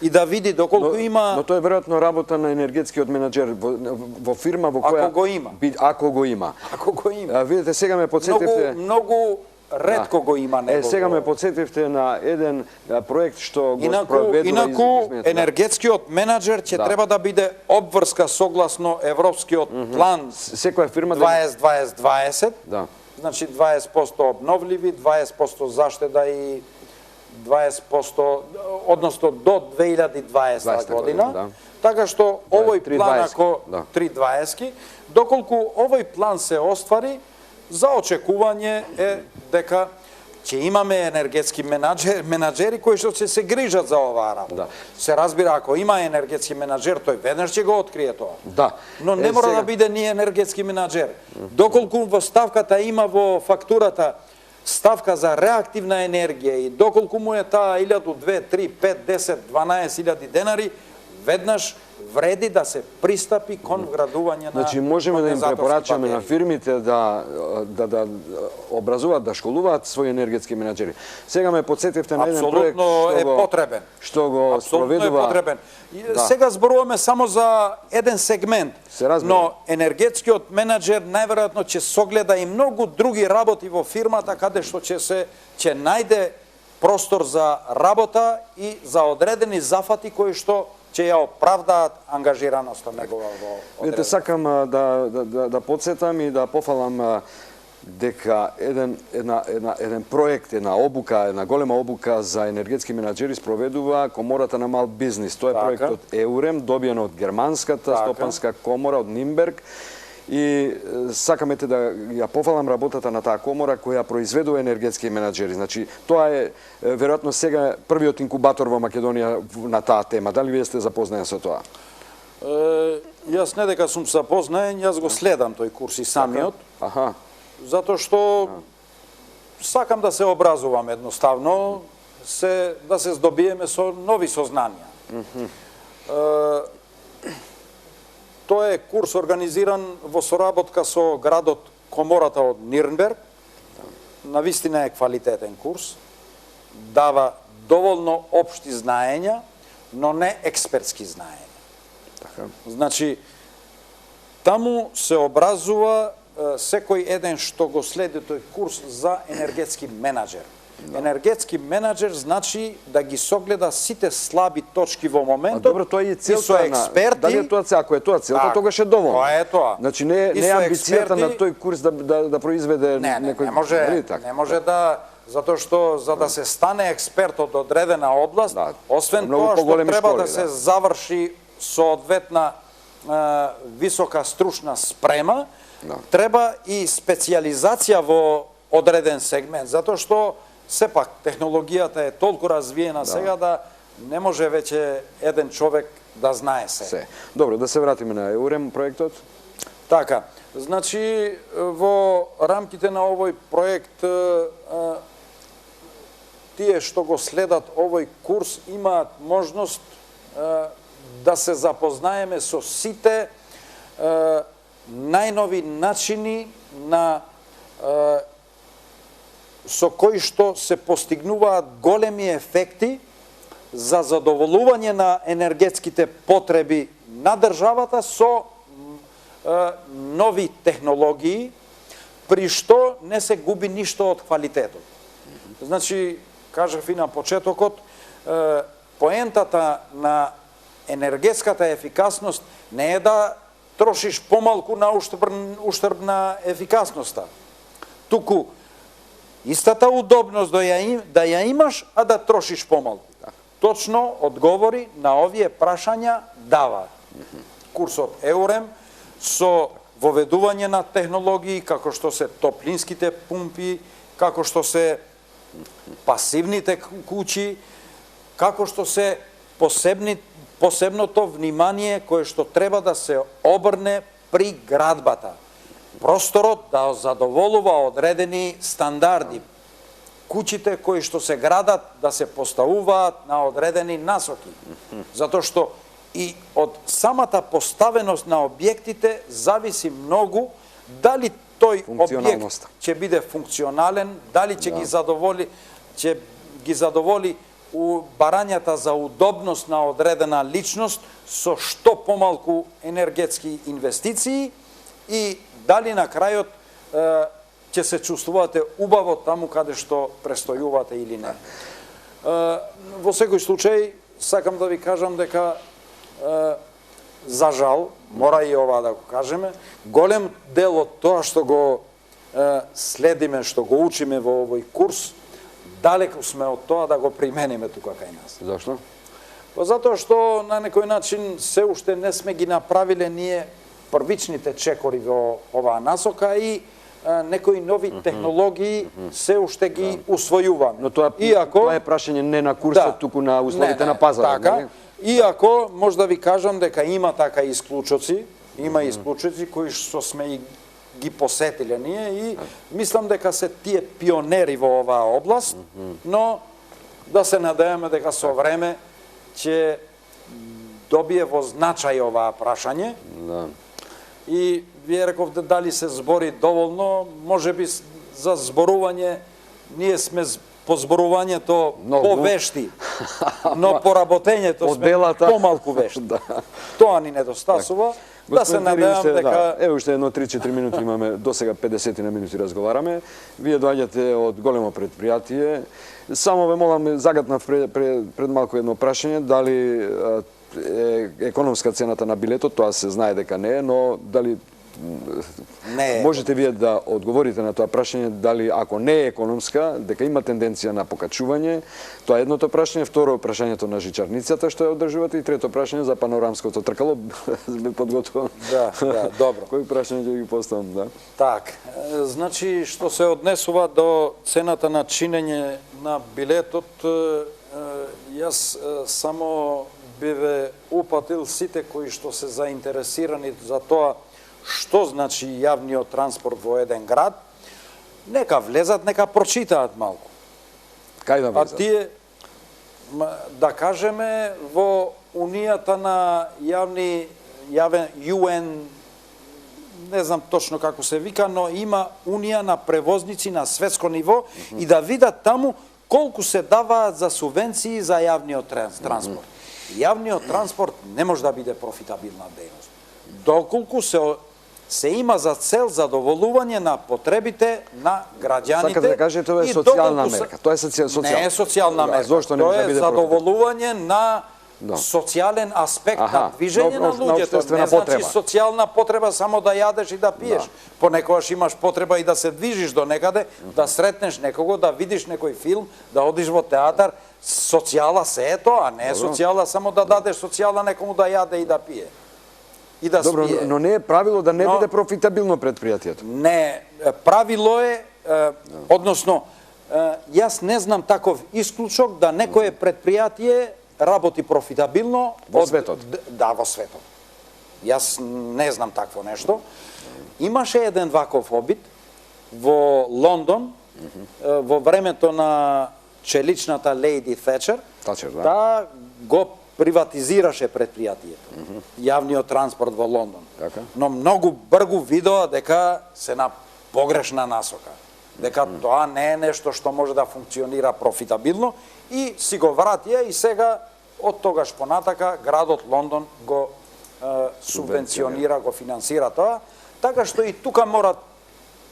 и да види доколку има... Но тоа е веројатно работа на енергетскиот менаџер во фирма во која... Ако го има. Ако го има. Ако го има. Видите, сега ме подсетивте... Многу ретко го има него. Сега ме подсетивте на еден проект што го спроведува... Инаку, енергетскиот менаџер ќе треба да биде обврска согласно европскиот план секоја фирма 20-20-20, значи 20% обновливи, 20% заштеда и 20%, односно до 2020 година, така што овој план, ако 3.20, доколку овој план се оствари, за очекување е дека ќе имаме енергетски менаџери кои што ќе се грижат за оваа работа. Се разбира, ако има енергетски менаџер, тој веднаш ќе го открие тоа. Но не мора да биде ни енергетски менаџер. Доколку во ставката има во фактурата ставка за реактивна енергија и доколку му е таа 1000, 2, 3, 5, 10, 12.000 денари, веднаш вреди да се пристапи кон вградување на... Значи, можеме да им препорачаме на фирмите да образуваат, да школуваат своји енергетски менаџери. Сега ме подсетивте на еден проект што го спроведува... Апсолутно е потребен. Сега зборуваме само за еден сегмент, но енергетскиот менаџер најверојатно ќе согледа и многу други работи во фирмата каде што ќе најде простор за работа и за одредени зафати кои што ќе ја оправдаат ангажираноста негова во одреден. Видите, сакам да подсетам и да пофалам дека еден проект, една голема обука за енергетски менаџери спроведува Комората на мал бизнис. Тоа е проектот Еурем, добиен од германската стопанска комора од Нимберг. И сакаме да ја пофалам работата на таа комора која произведува енергетски менаџери. Значи, тоа е веројатно сега првиот инкубатор во Македонија на таа тема. Дали вие сте запознаени со тоа? Јас не дека сум запознаен, јас го следам тој курс и самиот. Аха. Затоа што сакам да се образувам едноставно, да се здобиеме со нови сознанија. Тоа е курс организиран во соработка со градот Комората од Нирнберг. Навистина е квалитетен курс. Дава доволно општи знаења, но не експертски знаења. Така. Значи, таму се образува секој еден што го следи тој курс за енергетски менаџер. Енергетски менаџер значи да ги согледа сите слаби точки во моментот. Добро, тоа е целта со експерти. Дали е тоа целта? Ако е тоа целта, тогаш е доволно. Тоа е тоа. Значи не е амбицијата на тој курс да произведе некој... Не може да... Затоа што за да се стане експерт од одредена област, освен тоа што треба да се заврши соодветна висока стручна спрема, треба и специјализација во одреден сегмент, затоа што сепак технологијата е толку развиена сега да не може веќе еден човек да знае се. Добро, да се вратиме на Еурем проектот. Така, значи во рамките на овој проект тие што го следат овој курс имаат можност да се запознаеме со сите најнови начини со кои што се постигнуваат големи ефекти за задоволување на енергетските потреби на државата со нови технологии, при што не се губи ништо од квалитетот. Значи, кажав и на почетокот, поентата на енергетската ефикасност не е да трошиш помалку на уштрб на ефикасноста. Туку, истата удобност да ја имаш, а да трошиш помалку. Точно одговори на овие прашања дава курсот Еурем со воведување на технологии како што се топлинските пумпи, како што се пасивните куќи, како што се посебното внимание кое што треба да се обрне при градбата. Просторот да задоволува одредени стандарди. Куќите кои што се градат да се поставуваат на одредени насоки. Затоа што и од самата поставеност на објектите зависи многу дали тој објект ќе биде функционален, дали ќе ги задоволи барањата за удобност на одредена личност со што помалку енергетски инвестиции и дали на крајот ќе се чувствувате убаво таму каде што престојувате или не. Во секој случај, сакам да ви кажам дека за жал, мора и ова да го кажеме, голем дел од тоа што го следиме, што го учиме во овој курс, далеко сме од тоа да го примениме тука кај нас. Зашто? Затоа што на некој начин се уште не сме ги направиле ние првичните чекори во оваа насока и некои нови технологии се уште ги усвојуваме. Но тоа е прашање не на курсот, туку на условите на пазарот. Така, иако може да ви кажам дека има така исклучоци, кои што сме ги посетиле ние и мислам дека се тие пионери во оваа област, но да се надеваме дека со време ќе добие во значај оваа прашање. И вие рековте дали се збори доволно, може би за зборување, ние сме по зборувањето повешти, но по работењето сме помалку вешти. Тоа ни недостасува. Да се надевам дека... Ево уште едно 3-4 минути имаме, до сега 50 на минути разговараме. Вие доаѓате од големо предпријатие. Само ве молам, загатнав пред малку едно прашање, дали економска цената на билетот, тоа се знае дека не е, но дали Не е можете вие да одговорите на тоа прашање, дали ако не е економска, дека има тенденција на покачување, тоа е едното прашање, второ прашањето на жичарницата што ја одржувате и трето прашање за панорамското тркало, сме подготвувам. Да, добро. Кои прашања ќе ги поставам, да? Так, значи, што се однесува до цената на чинење на билетот, јас само би ве упатил сите кои што се заинтересирани за тоа што значи јавниот транспорт во еден град, нека влезат, нека прочитаат малку. Кај да влезат? А тие, да кажеме, во Унијата на јавен UN, не знам точно како се вика, но има Унија на превозници на светско ниво и да видат таму колку се даваат за субвенции за јавниот транспорт. Јавниот транспорт не може да биде профитабилна дејност. Доколку се има за цел задоволување на потребите на граѓаните. Сакате да кажете, тоа е социјална мерка. Тоа е социјална. Не е социјална мерка. Зошто не може да биде задоволување на социјален аспект на движење на луѓето. Не значи социјална потреба само да јадеш и да пиеш. Понекогаш имаш потреба и да се движиш до некаде, да сретнеш некого, да видиш некој филм, да одиш во театар. Социјала се е тоа, а не е социјала само да дадеш социјала некому да јаде и да пие. И да Добро, спие. но не е правило да не биде профитабилно предпријатието. Не, правило е, односно, јас не знам таков исклучок да некое предпријатие работи профитабилно во светот. Да, во светот. Јас не знам такво нешто. Имаше еден ваков обид во Лондон во времето на челичната лејди Тачер, да го приватизираше предпријатието. Јавниот транспорт во Лондон. Но многу бргу видоа дека се на погрешна насока. Дека тоа не е нешто што може да функционира профитабилно и си го вратија и сега од тогаш понатака градот Лондон го субвенционира, го финансира тоа, така што и тука мора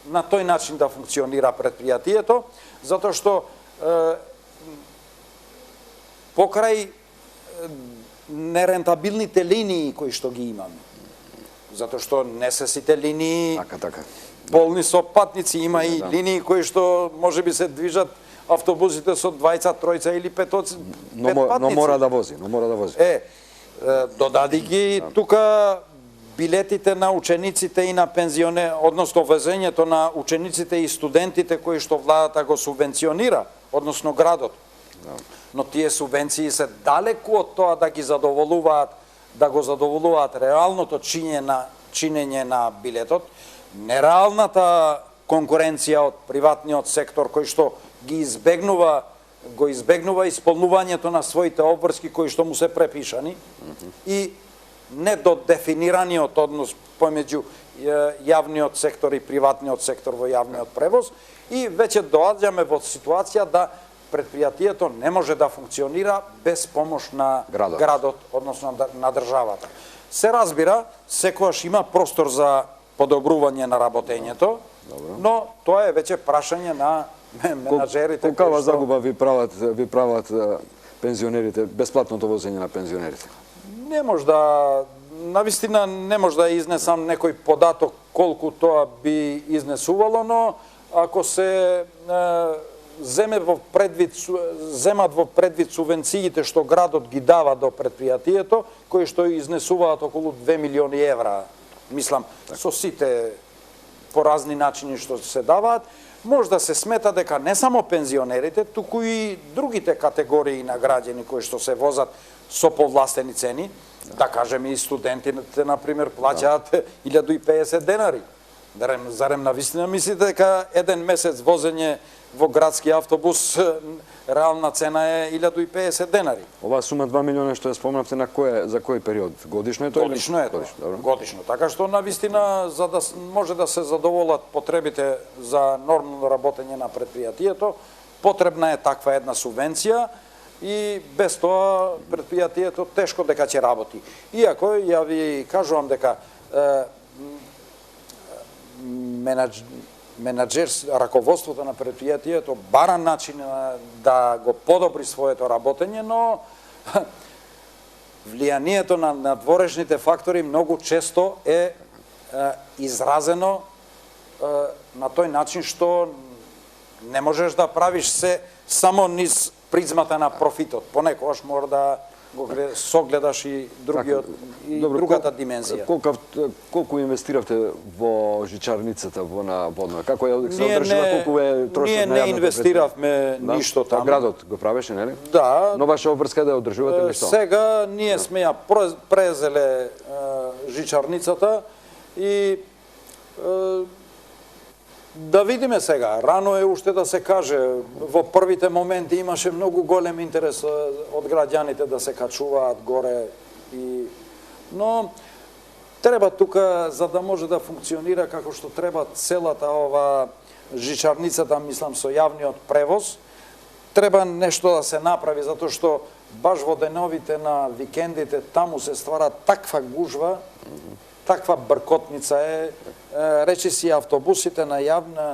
на тој начин да функционира предпријатието, затоа што покрај нерентабилните линии кои што ги имаме. Затоа што не се сите линии полни со патници, има и линии кои што можеби се движат автобусите со 20, 3 или 5 патници. Но мора да вози, додади ги тука билетите на учениците и на пензионери, односно везењето на учениците и студентите кои што владата го субвенционира, односно градот. Но тие субвенции се далеку од тоа да ги задоволуваат, да го задоволуваат реалното чинење на билетот, нереалната конкуренција од приватниот сектор кој што го избегнува исполнувањето на своите обврски кои што му се препишани и недодефинираниот однос помеѓу јавниот сектор и приватниот сектор во јавниот превоз и веќе доаѓаме во ситуација да предпријатието не може да функционира без помош на градот, односно на државата. Се разбира, секогаш има простор за подобрување на работењето, но тоа е веќе прашање на менаџерите. Колкава загуба ви прават пензионерите, бесплатното возење на пензионерите? Не може да, навистина не може да изнесам некој податок колку тоа би изнесувало, но ако се земат во предвид субвенциите што градот ги дава до предпријатието, кои што изнесуваат околу 2 милиони евра, мислам, со сите по разни начини што се даваат, може да се смета дека не само пензионерите, туку и другите категории на граѓани кои што се возат со повластени цени, да кажеме и студентите, например, плаќаат 1050 денари. Зарем навистина мислите дека еден месец возење во градски автобус реална цена е 1050 денари? Оваа сума 2 милиона што ја спомнавте за кој период? Годишно е тоа? Годишно е тоа. Годишно. Така што навистина за да може да се задоволат потребите за нормално работење на предпријатието, потребна е таква една субвенција и без тоа предпријатието тешко дека ќе работи. Иако ја ви кажувам дека раководството на предпријатието бара начин да го подобри своето работење, но влијанието на надворешните фактори многу често е изразено на тој начин што не можеш да правиш се само низ призмата на профитот. Понекогаш мора да го согледаш и другиот и другата димензија. Колку инвестиравте во жичарницата на водно? Како ја се одржува, колку е трошок на јавното? Ние не инвестиравме ништо таму. Градот го правеше, нели? Да. Но ваша обврска да ја одржувате ништо? Сега ние сме ја презеле жичарницата и да видиме сега. Рано е уште да се каже. Во првите моменти имаше многу голем интерес од граѓаните да се качуваат горе. Но треба тука, за да може да функционира како што треба целата ова жичарницата, мислам, со јавниот превоз, треба нешто да се направи, затоа што баш во деновите на викендите таму се ствара таква гужва, таква бркотница е, речи си автобусите на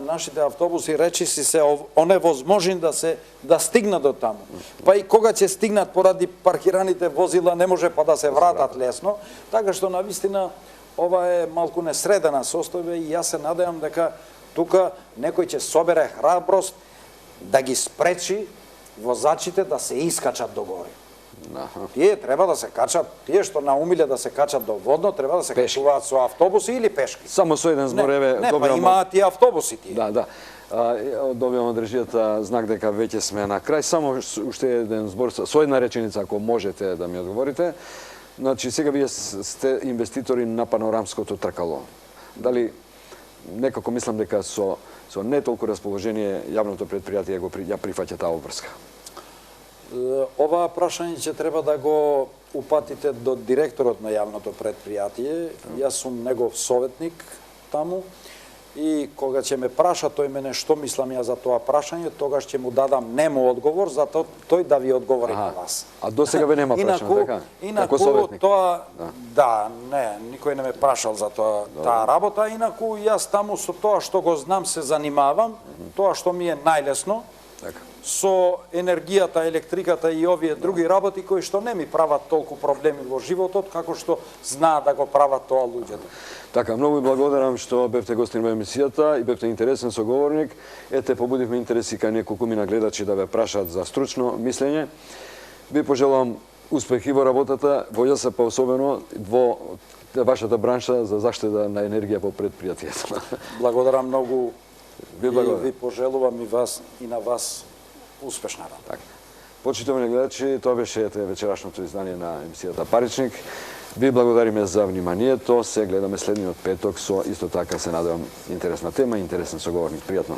нашите автобуси, речи си се оневозможни да стигнат до таму. Па и кога ќе стигнат поради паркираните возила не може па да се вратат лесно, така што навистина ова е малку несредена состојба и јас се надевам дека тука некој ќе собере храброст да ги спречи возачите да се искачат догоре. Тие треба да се качат, тие што наумиле да се качат до водно, треба да се качуваат со автобуси или пешки. Само со еден збор, еве, добивам... Не, па имаат и автобуси тие. Да. Добивам од држијата знак дека веќе сме на крај. Само уште еден збор, со една реченица, ако можете да ми одговорите. Значи, сега вие сте инвеститори на панорамското тркало. Дали, некако мислам дека со не толку расположение јавното предпријатие ја прифаќа таа обврска. Ова прашање ќе треба да го упатите до директорот на јавното предпријатие. Јас сум негов советник таму и кога ќе ме праша тој мене што мислам ја за тоа прашање, тогаш ќе му дадам нему одговор, затоа тој да ви одговори на вас. А до сега ве нема прашано, така? Инаку тоа, никој не ме прашал за таа работа, инаку јас таму со тоа што го знам се занимавам, тоа што ми е најлесно, со енергијата, електриката и овие други работи кои што не ми прават толку проблеми во животот, како што знаат да го прават тоа луѓето. Така, многу ви благодарам што бевте гостин во емисијата и бевте интересен соговорник. Ете, побудивме интереси кај неколкумина гледачи да ве прашаат за стручно мислење. Ви пожелавам успехи во работата, во ЈСП особено, во вашата бранша за заштита на енергија во предпријатието. Благодарам многу. Ви пожелувам и вас и на вас успешна работа. Почитувани гледачи, тоа беше вечерашното издание на емисијата Паричник. Ви благодариме за вниманието. Се гледаме следниот петок со исто така се надевам интересна тема и интересен соговорник. Пријатно.